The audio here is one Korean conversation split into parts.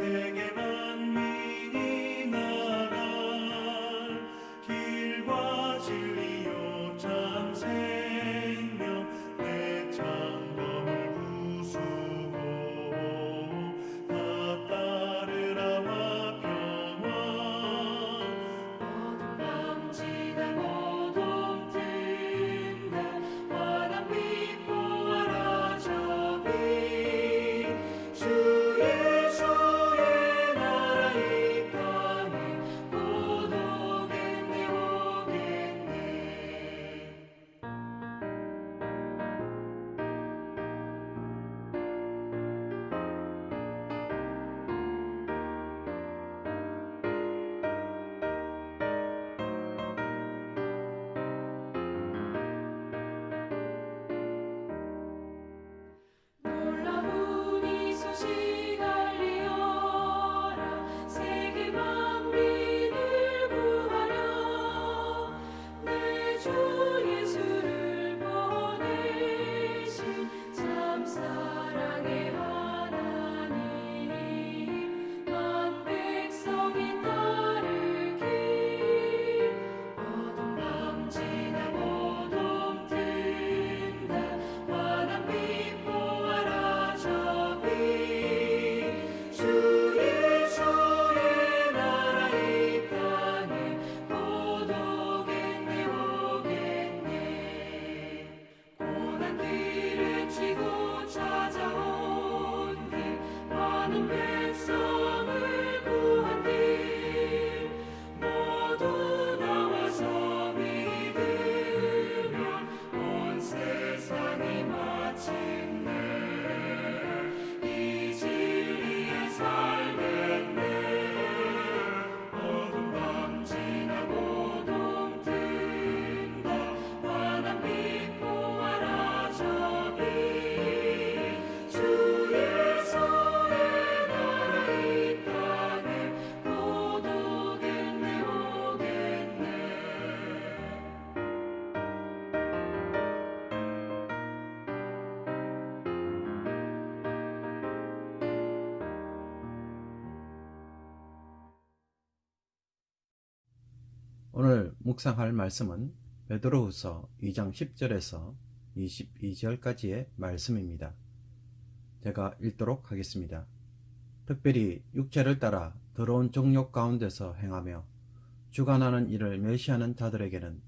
세계 만민이 나갈 길과 진리요 참 생명 내 창검을 부수고 다 따르라 화평왕 어둠 밤지나 모둠 든다 환한 빛 보아라 저기 주 예수의 나라 이 땅에 곧 오겠네 오겠네. 놀라운 이 소식 알리어라 세계 만민을 구하려 내 주 예수를 보내신 참 사랑의 하나님 만 백성이 따르길 어둠 밤지나 모둠 든다 환한 빛 보아라 저기 주 예수의 나라 이 땅에 곧 오겠네 오겠네. 고난 길을 치고 찾아온 길 많은 백성을 구한 길 모두 나와서 믿으면 온 세상이 마침내 이 진리에 살겠네. 어둠 밤지나 모둠 든다 환한 빛 보아라 저기 주 예수의 나라 이 땅에 곧 오겠네 오겠네. 오늘 묵상할 말씀은 베드로후서 2장 10절에서 22절까지의 말씀입니다. 제가 읽도록 하겠습니다. 특별히 육체를 따라 더러운 정욕 가운데서 행하며 주관하는 일을 멸시하는 자들에게는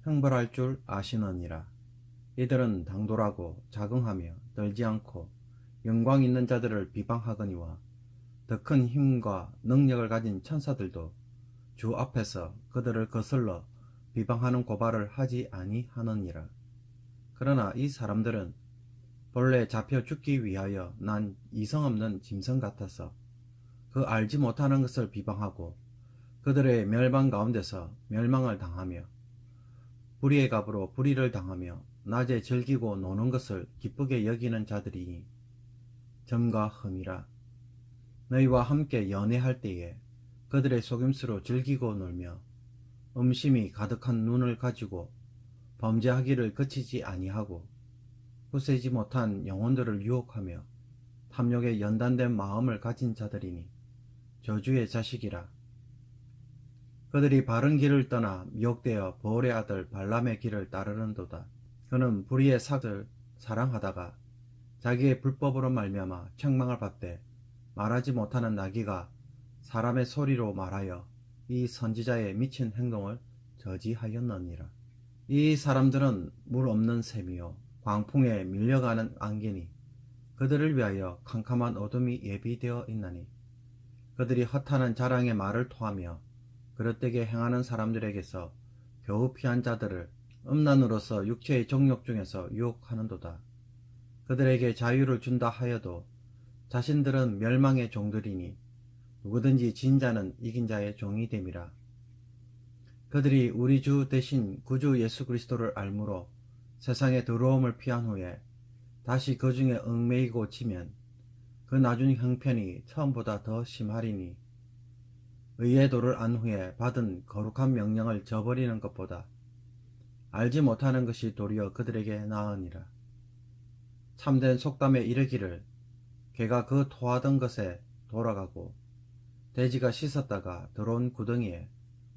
형벌할 줄 아시느니라. 이들은 당돌하고 자긍하며 떨지 않고 영광 있는 자들을 비방하거니와 더 큰 힘과 능력을 가진 천사들도 주 앞에서 그들을 거슬러 비방하는 고발을 하지 아니하느니라. 그러나 이 사람들은 본래 잡혀 죽기 위하여 난 이성 없는 짐승 같아서 그 알지 못하는 것을 비방하고 그들의 멸망 가운데서 멸망을 당하며 불의의 값으로 불의를 당하며 낮에 즐기고 노는 것을 기쁘게 여기는 자들이니 점과 흠이라. 너희와 함께 연애할 때에 그들의 속임수로 즐기고 놀며 음심이 가득한 눈을 가지고 범죄하기를 그치지 아니하고 굳세지 못한 영혼들을 유혹하며 탐욕에 연단된 마음을 가진 자들이니 저주의 자식이라. 그들이 바른 길을 떠나 미혹되어 보올의 아들 발람의 길을 따르는도다. 그는 불의의 삭을 사랑하다가 자기의 불법으로 말미암아 책망을 받되 말하지 못하는 나귀가 사람의 소리로 말하여 이 선지자의 미친 행동을 저지하였느니라. 이 사람들은 물 없는 샘이요 광풍에 밀려가는 안개니 그들을 위하여 캄캄한 어둠이 예비되어 있나니 그들이 허탄한 자랑의 말을 토하며 그릇되게 행하는 사람들에게서 겨우 피한 자들을 음란으로서 육체의 정욕 중에서 유혹하는도다. 그들에게 자유를 준다 하여도 자신들은 멸망의 종들이니 누구든지 진 자는 이긴 자의 종이 됨이라. 그들이 우리 주 대신 구주 예수 그리스도를 알므로 세상의 더러움을 피한 후에 다시 그 중에 얽매이고 지면 그 나중 형편이 처음보다 더 심하리니 의의 도를 안 후에 받은 거룩한 명령을 저버리는 것보다 알지 못하는 것이 도리어 그들에게 나으니라. 참된 속담에 이르기를 개가 그 토하던 것에 돌아가고 돼지가 씻었다가 더러운 구덩이에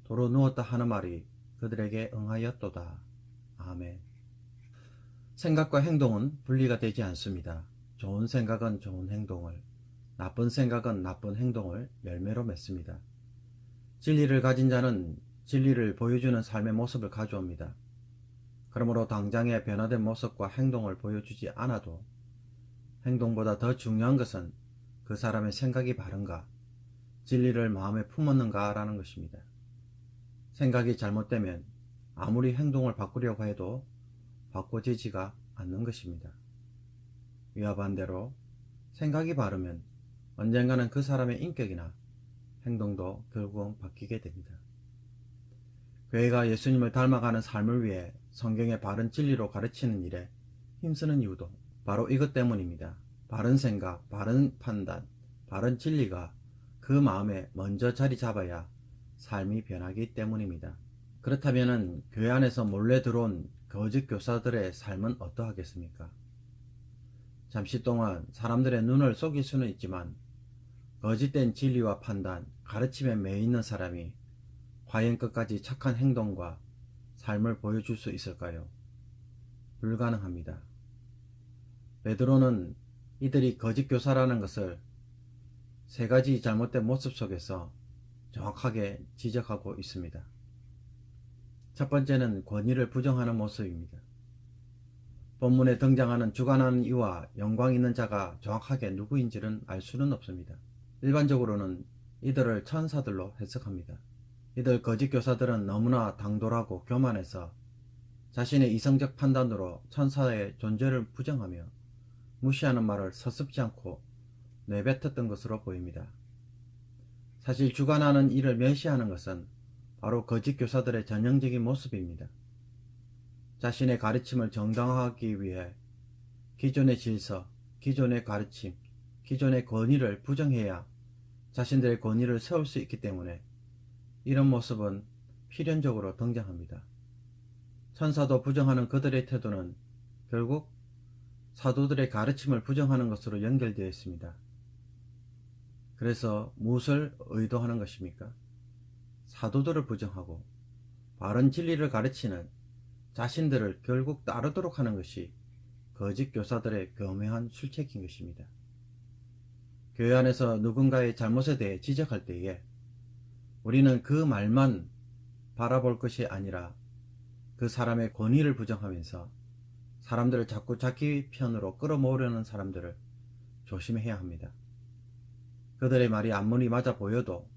도로 누웠다 하는 말이 그들에게 응하였도다. 아멘. 생각과 행동은 분리가 되지 않습니다. 좋은 생각은 좋은 행동을, 나쁜 생각은 나쁜 행동을 열매로 맺습니다. 진리를 가진 자는 진리를 보여주는 삶의 모습을 가져옵니다. 그러므로 당장의 변화된 모습과 행동을 보여주지 않아도 행동보다 더 중요한 것은 그 사람의 생각이 바른가, 진리를 마음에 품었는가 라는 것입니다. 생각이 잘못되면 아무리 행동을 바꾸려고 해도 바꿔지지가 않는 것입니다. 이와 반대로 생각이 바르면 언젠가는 그 사람의 인격이나 행동도 결국은 바뀌게 됩니다. 교회가 예수님을 닮아가는 삶을 위해 성경의 바른 진리로 가르치는 일에 힘쓰는 이유도 바로 이것 때문입니다. 바른 생각, 바른 판단, 바른 진리가 그 마음에 먼저 자리 잡아야 삶이 변하기 때문입니다. 그렇다면 교회 안에서 몰래 들어온 거짓 교사들의 삶은 어떠하겠습니까? 잠시 동안 사람들의 눈을 속일 수는 있지만 거짓된 진리와 판단, 가르침에 매여 있는 사람이 과연 끝까지 착한 행동과 삶을 보여줄 수 있을까요? 불가능합니다. 베드로는 이들이 거짓 교사라는 것을 세 가지 잘못된 모습 속에서 정확하게 지적하고 있습니다. 첫 번째는 권위를 부정하는 모습입니다. 본문에 등장하는 주관하는 이와 영광 있는 자가 정확하게 누구인지는 알 수는 없습니다. 일반적으로는 이들을 천사들로 해석합니다. 이들 거짓 교사들은 너무나 당돌하고 교만해서 자신의 이성적 판단으로 천사의 존재를 부정하며 무시하는 말을 서슴지 않고 내뱉었던 것으로 보입니다. 사실 주관하는 이를 멸시하는 것은 바로 거짓 교사들의 전형적인 모습입니다. 자신의 가르침을 정당화하기 위해 기존의 질서, 기존의 가르침, 기존의 권위를 부정해야 자신들의 권위를 세울 수 있기 때문에 이런 모습은 필연적으로 등장합니다. 천사도 부정하는 그들의 태도는 결국 사도들의 가르침을 부정하는 것으로 연결되어 있습니다. 그래서 무엇을 의도하는 것입니까? 사도들을 부정하고 바른 진리를 가르치는 자신들을 결국 따르도록 하는 것이 거짓 교사들의 교묘한 술책인 것입니다. 교회 안에서 누군가의 잘못에 대해 지적할 때에 우리는 그 말만 바라볼 것이 아니라 그 사람의 권위를 부정하면서 사람들을 자꾸 자기 편으로 끌어모으려는 사람들을 조심해야 합니다. 그들의 말이 아무리 맞아 보여도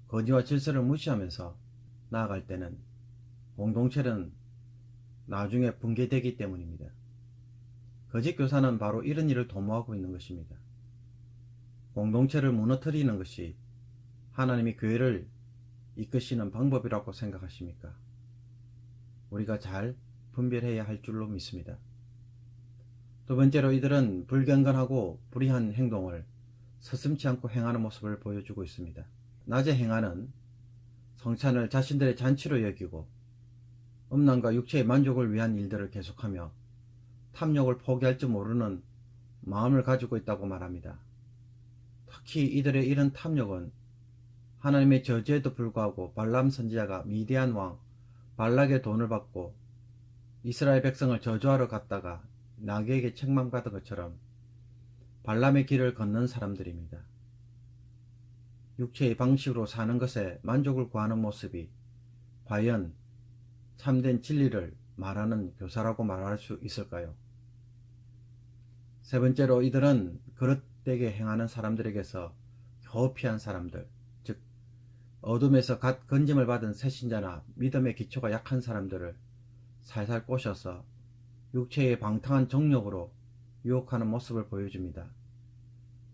권위와 질서를 무시하면서 나아갈 때는 공동체는 나중에 붕괴되기 때문입니다. 거짓 교사는 바로 이런 일을 도모하고 있는 것입니다. 공동체를 무너뜨리는 것이 하나님이 교회를 이끄시는 방법이라고 생각하십니까? 우리가 잘 분별해야 할 줄로 믿습니다. 두 번째로 이들은 불경건하고 불의한 행동을 서슴지 않고 행하는 모습을 보여주고 있습니다. 낮에 행하는 성찬을 자신들의 잔치로 여기고 음란과 육체의 만족을 위한 일들을 계속하며 탐욕을 포기할 줄 모르는 마음을 가지고 있다고 말합니다. 특히 이들의 이런 탐욕은 하나님의 저주에도 불구하고 발람 선지자가 미디안 왕 발락의 돈을 받고 이스라엘 백성을 저주하러 갔다가 나귀에게 책망받은 것처럼 발람의 길을 걷는 사람들입니다. 육체의 방식으로 사는 것에 만족을 구하는 모습이 과연 참된 진리를 말하는 교사라고 말할 수 있을까요? 세 번째로 이들은 그릇되게 행하는 사람들에게서 겨우 피한 사람들, 즉 어둠에서 갓 건짐을 받은 새신자나 믿음의 기초가 약한 사람들을 살살 꼬셔서 육체의 방탕한 정욕으로 유혹하는 모습을 보여줍니다.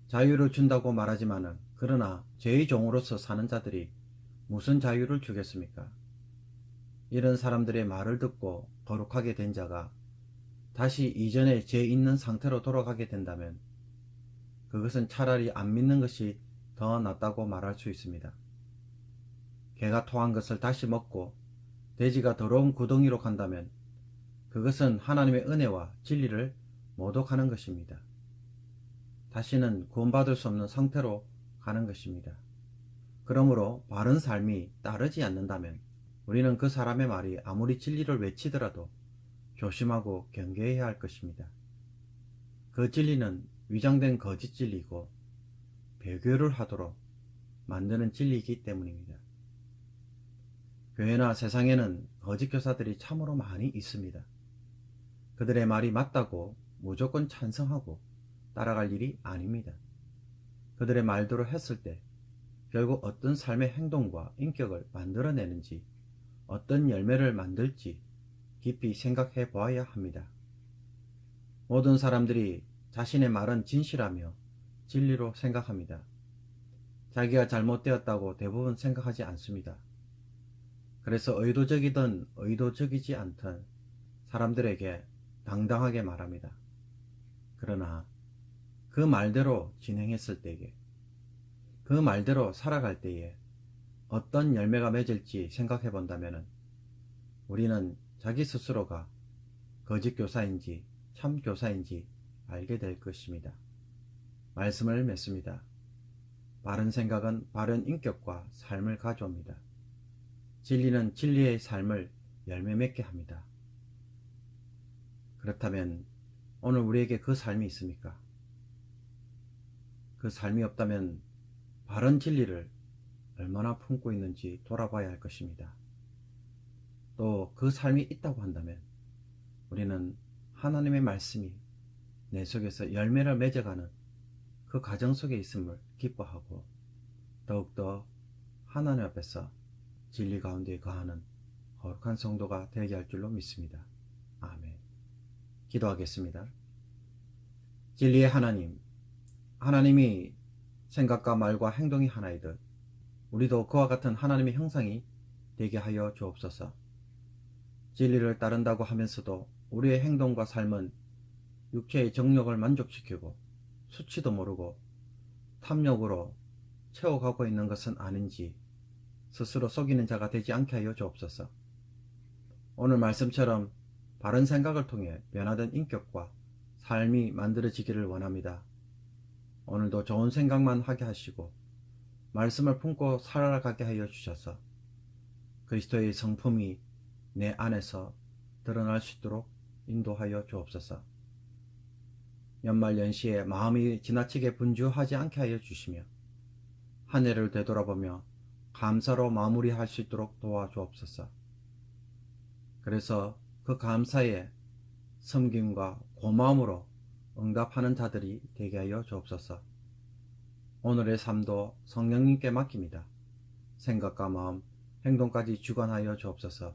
자유를 준다고 말하지만은 그러나 죄의 종으로서 사는 자들이 무슨 자유를 주겠습니까? 이런 사람들의 말을 듣고 거룩하게 된 자가 다시 이전에 죄 있는 상태로 돌아가게 된다면 그것은 차라리 안 믿는 것이 더 낫다고 말할 수 있습니다. 개가 토한 것을 다시 먹고 돼지가 더러운 구덩이로 간다면 그것은 하나님의 은혜와 진리를 모독하는 것입니다. 다시는 구원받을 수 없는 상태로 가는 것입니다. 그러므로 바른 삶이 따르지 않는다면 우리는 그 사람의 말이 아무리 진리를 외치더라도 조심하고 경계해야 할 것입니다. 그 진리는 위장된 거짓 진리고 배교를 하도록 만드는 진리이기 때문입니다. 교회나 세상에는 거짓 교사들이 참으로 많이 있습니다. 그들의 말이 맞다고 무조건 찬성하고 따라갈 일이 아닙니다. 그들의 말대로 했을 때 결국 어떤 삶의 행동과 인격을 만들어내는지, 어떤 열매를 만들지 깊이 생각해 보아야 합니다. 모든 사람들이 자신의 말은 진실하며 진리로 생각합니다. 자기가 잘못되었다고 대부분 생각하지 않습니다. 그래서 의도적이든 의도적이지 않든 사람들에게 당당하게 말합니다. 그러나 그 말대로 진행했을 때에, 그 말대로 살아갈 때에 어떤 열매가 맺을지 생각해 본다면 우리는 자기 스스로가 거짓 교사인지 참 교사인지 알게 될 것입니다. 말씀을 맺습니다. 바른 생각은 바른 인격과 삶을 가져옵니다. 진리는 진리의 삶을 열매 맺게 합니다. 그렇다면 오늘 우리에게 그 삶이 있습니까? 그 삶이 없다면 바른 진리를 얼마나 품고 있는지 돌아봐야 할 것입니다. 또 그 삶이 있다고 한다면 우리는 하나님의 말씀이 내 속에서 열매를 맺어가는 그 과정 속에 있음을 기뻐하고 더욱더 하나님 앞에서 진리 가운데 거하는 거룩한 성도가 되게 할 줄로 믿습니다. 아멘. 기도하겠습니다. 진리의 하나님, 하나님이 생각과 말과 행동이 하나이듯 우리도 그와 같은 하나님의 형상이 되게 하여 주옵소서. 진리를 따른다고 하면서도 우리의 행동과 삶은 육체의 정욕을 만족시키고 수치도 모르고 탐욕으로 채워가고 있는 것은 아닌지 스스로 속이는 자가 되지 않게 하여 주옵소서. 오늘 말씀처럼 바른 생각을 통해 변화된 인격과 삶이 만들어지기를 원합니다. 오늘도 좋은 생각만 하게 하시고 말씀을 품고 살아가게 하여 주셔서 그리스도의 성품이 내 안에서 드러날 수 있도록 인도하여 주옵소서. 연말 연시에 마음이 지나치게 분주하지 않게 하여 주시며 한 해를 되돌아보며 감사로 마무리할 수 있도록 도와주옵소서. 그래서 그 감사에 섬김과 고마움으로 응답하는 자들이 되게 하여 주옵소서. 오늘의 삶도 성령님께 맡깁니다. 생각과 마음, 행동까지 주관하여 주옵소서.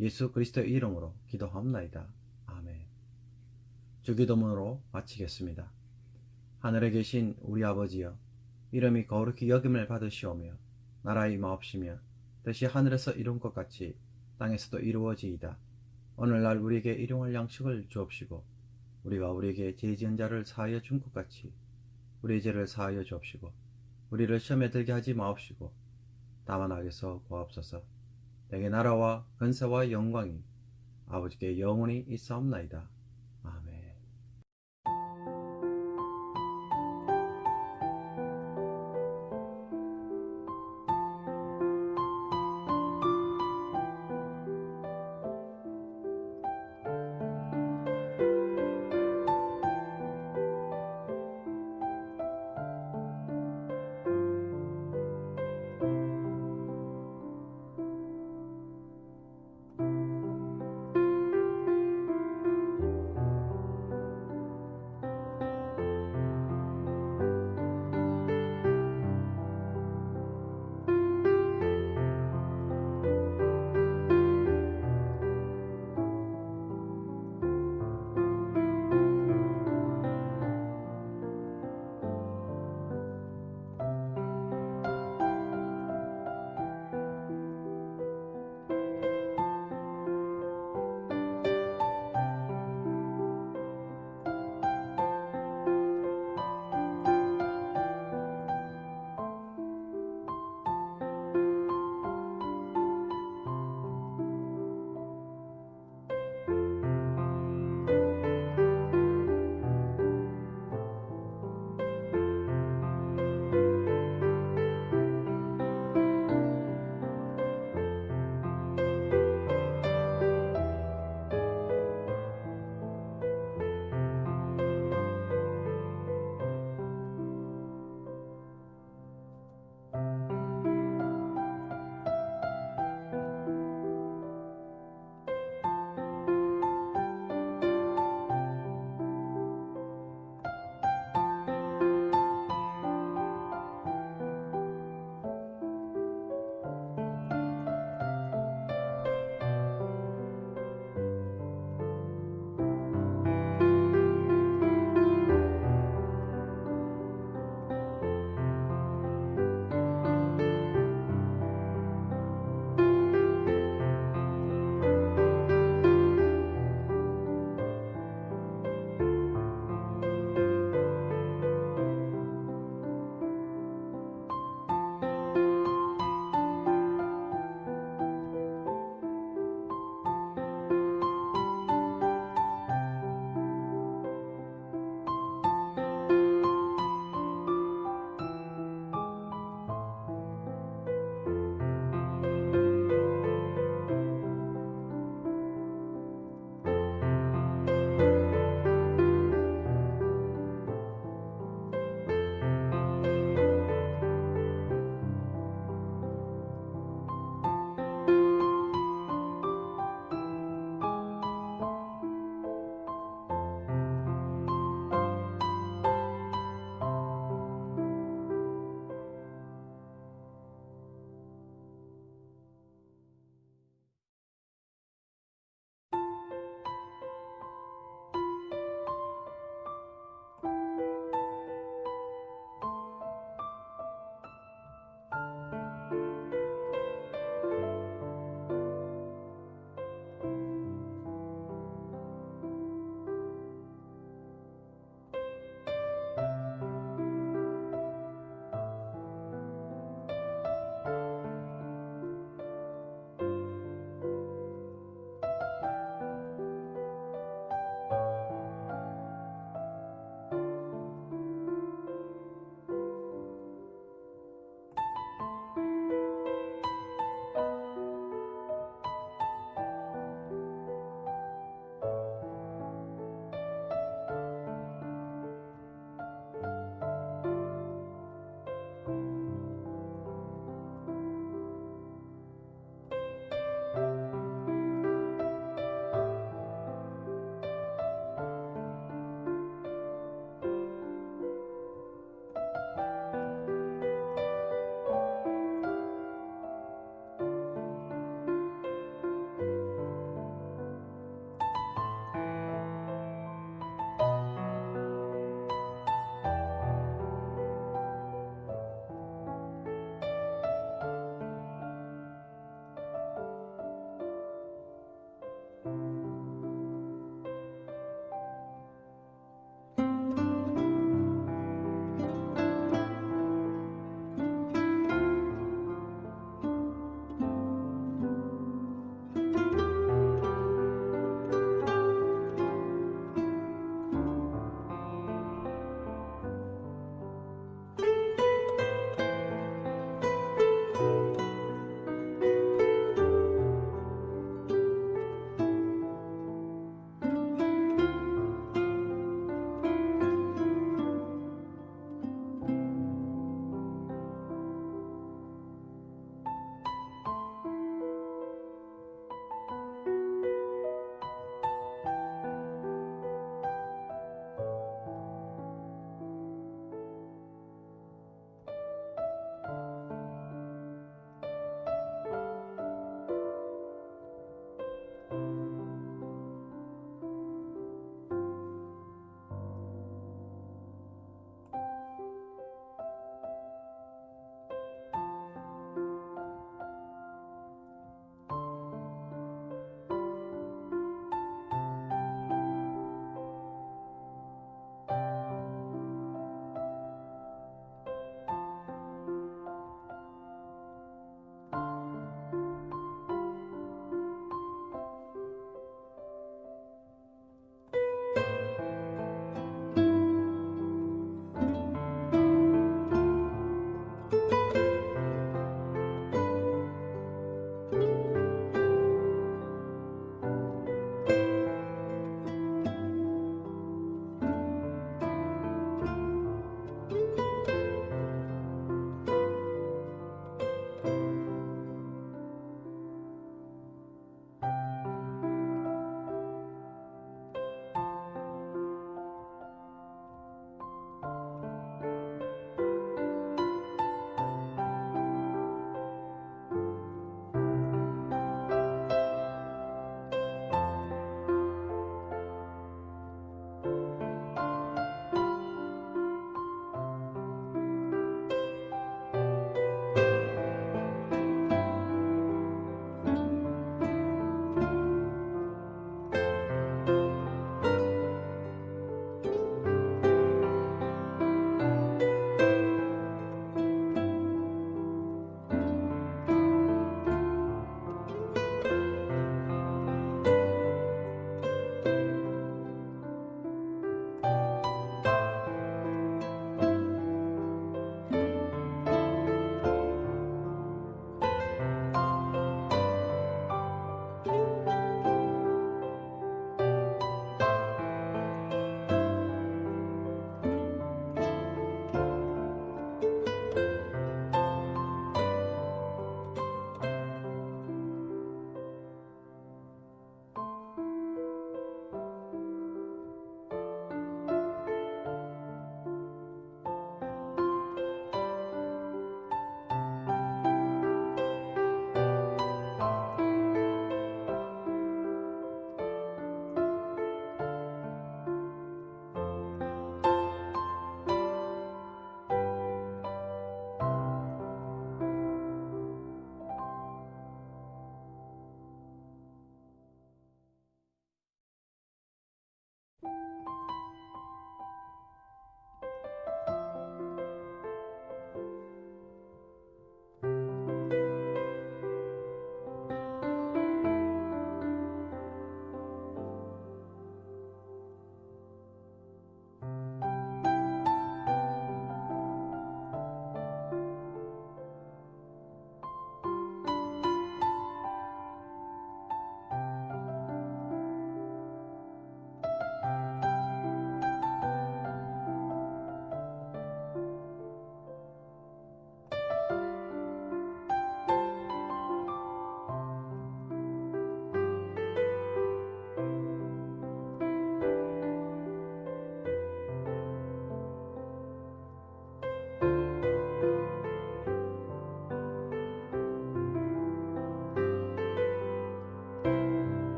예수 그리스도의 이름으로 기도하옵나이다. 아멘. 주기도문으로 마치겠습니다. 하늘에 계신 우리 아버지여, 이름이 거룩히 여김을 받으시오며 나라의 임하옵시며 뜻이 하늘에서 이룬 것 같이 땅에서도 이루어지이다. 오늘날 우리에게 일용할 양식을 주옵시고 우리가 우리에게 죄 지은 자를 사하여 준 것 같이 우리의 죄를 사하여 주옵시고 우리를 시험에 들게 하지 마옵시고 다만 악에서 구하옵소서. 내게 나라와 권세와 영광이 아버지께 영원히 있사옵나이다.